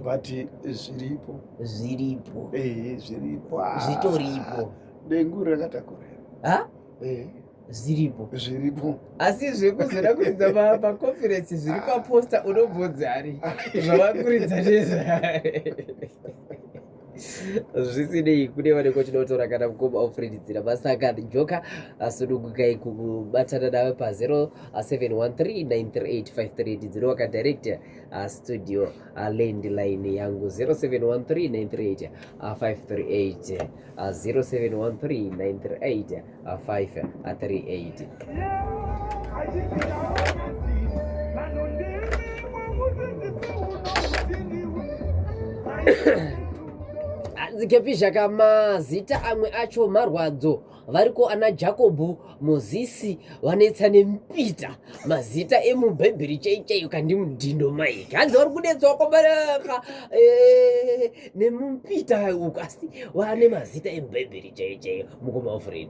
but zviripo zviripo zvitoripo dengu rakatakurira zviripo asi zvekuzoda kuridza paconference zviri paposta unobvunza ari zvavakuridza nezvare zvisinei kune vane kwatinotora kana mukoma Alfred Nziramasanga joka asunungukai kubatana nawe pa0713938538 ndinoka direct studio landline yangu 0713938538 0713938538 zikepisha kama zita amwe acho marwadzo variko ana Jacob Mozisi vanetsa nempita mazita emubhebheri chaichayo kandi mudhindo maiki hanzi vari kudetsawo kwabaraka nemumpita ukasi vane mazita emubhebheri chaichayo mukoma Alfred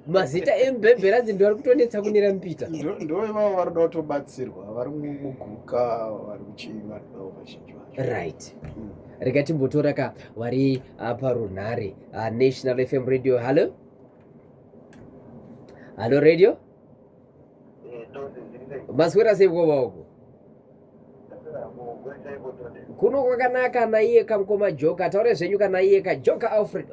mazita emubhebheri anzi ndo vari kutonetsa kunera mpita ndo ivavo vari kuda kutobatsirwa vari muguka vari kuchiva vazhinji right rega timbotoraka vari parunhare National FM radio. Hello radio maswera sei koma uko kuno kwakanaka naiye kamukoma joka taure zvenyu kana iye kajoka Alfred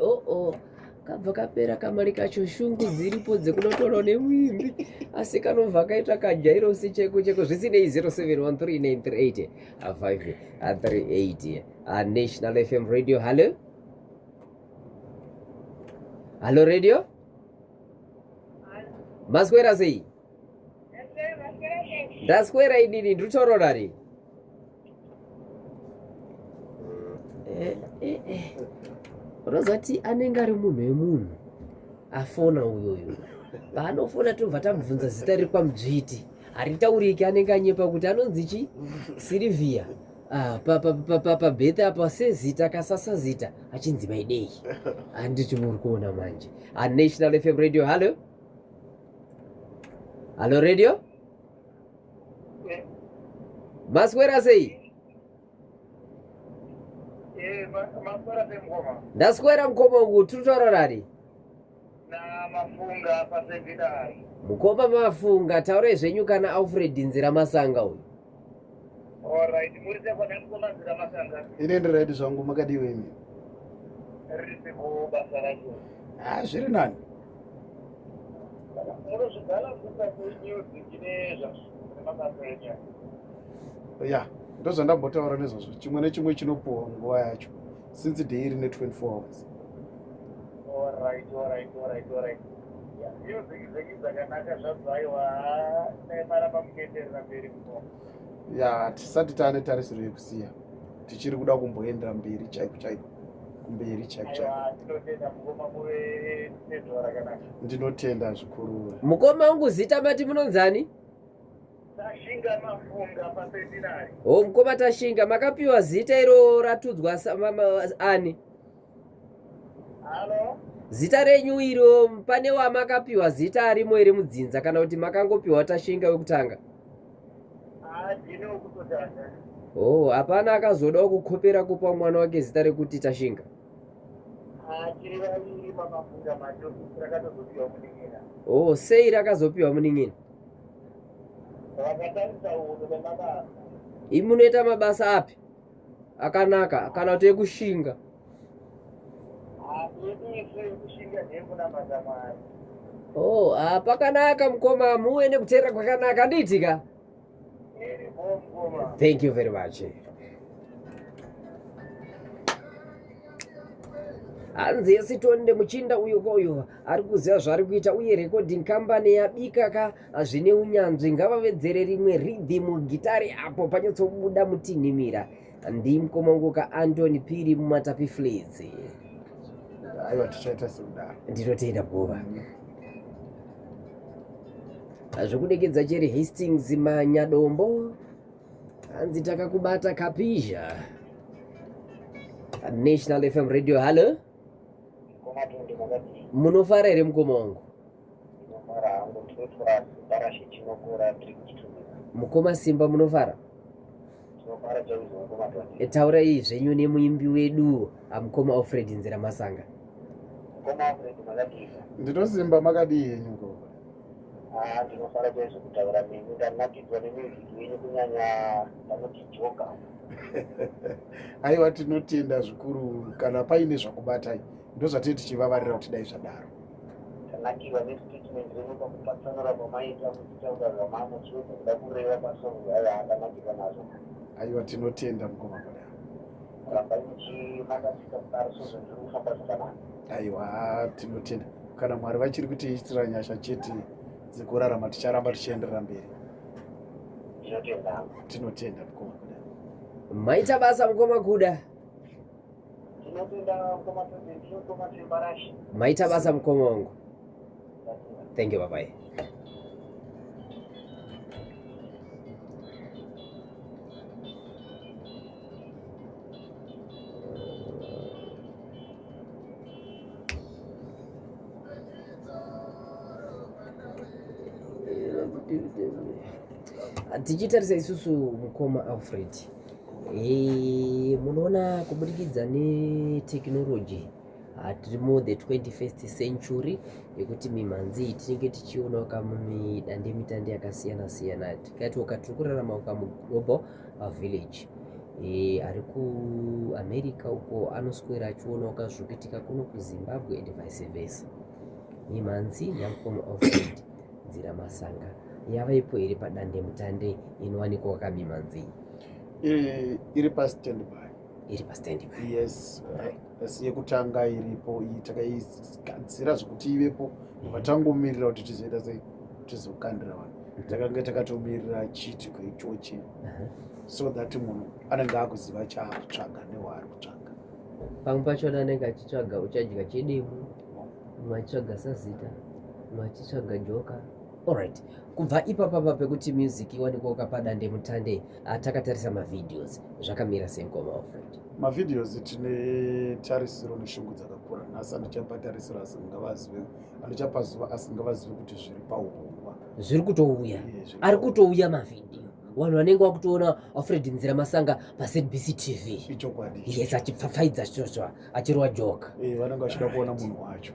kabva kapera kamari kacho shungu dziripo dzekunotorwa nemuimbi asi kanobva kaita kajairosi cheko zvisinei 0713938538 National FM radio. Hello radio maswera sei ndaswera idini nditoronari rozati anenge ari munhu wemunhu afona uyoyo paanofona tobva tamubvunza zita riri pamudzviti haritauriki anenge anyepa kuti anonzi chi Silvia pabhethe apa sezita kasasa zita achinzi maidei handiti muri kuona manje National FM radio. Hello radio maswera sei ndaswera mukoma wangu tinotaurarari mukoma mafunga taurai zvenyu kana Alfred Nziramasanga uyu ine ndiraiti zvangu makadiwa imi zviri nani ya ndozvandambotaura nezvazvo chimwe nechimwe chinopuwa nguva yacho since day rine 24 hours. Ya tisati taane tarisiro yekusiya tichiri kuda kumboendera mberi chaiko kumberi chaiko ndinotenda zvikuru mukoma wangu zita mati munonzani tashinga mafunga pasetinari mukoma tashinga makapiwa zita iro ratudzwa ani halo zita renyu iro pane wamakapiwa zita arimo ere mudzinza kana kuti makangopiwa tashinga wekutanga ndino kutotanga hapana akazodawo kukopera kupa mwana wake zita rekuti tashinga tiri vaviri pamafunga macho rakatozopiwa muning'ina sei rakazopiwa muning'ina vakatarisa uno vemabasa munoita mabasa api akanaka kana kuti ekushinga kushinga ndekunamata Mwari pakanaka mukoma muwe nekuteera kwakanaka ndiitika. Thank you very much. Hanzi yesitonde muchinda uyo ari kuziva zvari kuita uye recording company yabika zvine unyanzvi ngavavedzere rimwe rhythm gitari apo panyatsobuda mutinhimira ndimukoma wangu Anthony Piri mumatapi flats. Aiwa tichaita sekudaro. Ndinotenda bhova. Zvokudekedzera cheri Hastings Manyadombo. Hanzi takakubata kapizha. National FM radio. Hello. Munofara here mukoma wangu? Mukoma Simba munofara? Taurai zvenyu nemuimbi wedu mukoma Alfred Nziramasanga. Ndinosimba makadii henyu ko? Ndinofara chaizvo kutaura nemi, ndanakidzwa nemiziki yenyu kunyanya vanoti joka. Aiwa, tinotenda zvikuru. Kana paine zvakubatai ndozvatei tichivavarira kuti dai zvadaro. Ndanakiwa nestatement yenyu pakupatsanura kwamaita muchitaura zvamamutsveta kuda kureva pasongo yaya akanakirwa nazvo. Aiwa, tinotenda mukoma kudai. Ramba muchimakasika kudaro sezvo kufamba zvakanaka. Aiwa, tinotenda. Kana Mwari vachiri kutiitira nyasha chete dzekurarama ticharamba tichienderera mberi. Tinotenda mukoma kudai. Maita basa mukoma Kuda. Tinotenda mukoma Tende, mukoma Tembarashi. Maita basa mukoma wangu. Thank you, bye-bye. Tichitarisa isusu mukoma Alfred, munoona kubudikidza netekinoloji tirimo the 21st century yekuti mimhanzi tinenge tichionawo kamumidande mitande yakasiyana siyana. Tikati wakati kurarama global village, ari kuAmerica uko anoswera achionawo kazvikuitika kuno kuZimbabwe and vice versa. Mimhanzi yamukoma Alfred Nziramasanga yavaipo iri padande mutande inowanikwa kamimhanzi iri pastandy. Yes. Asi yekutanga iripo iyi takaigadzira zvokuti ivepo, patangomirira kuti tizoita sei tizokandira vanhu. Takanga takatomirira chiitiko ichochi so that munhu anenge akuziva chaakutsvaga newaari kutsvaga. Pamwe pachona anenge achitsvaga uchadya chedemu, mumwe achitsvaga sazita, mumwe achitsvaga joka. Alright, kubva ipapa pekuti music iwanikwa padande mutande, takatarisa mavideos zvakamira sei mukoma Alfred? Mavideos tine tarisiro neshungu dzakakura. Nhasi handichapa tarisiro asi ngavazive, handichapa zuva asi ngavazive kuti zviri paurongwa. Zviri kutouya, ari kutouya mavideo. Vanhu vanenge vakutoona Alfred Nziramasanga paZBC TV. Ichokwadi. Yes, achipfapfaidza zvozvo, achirwa joka. Vanenge vachida kuona munhu wacho.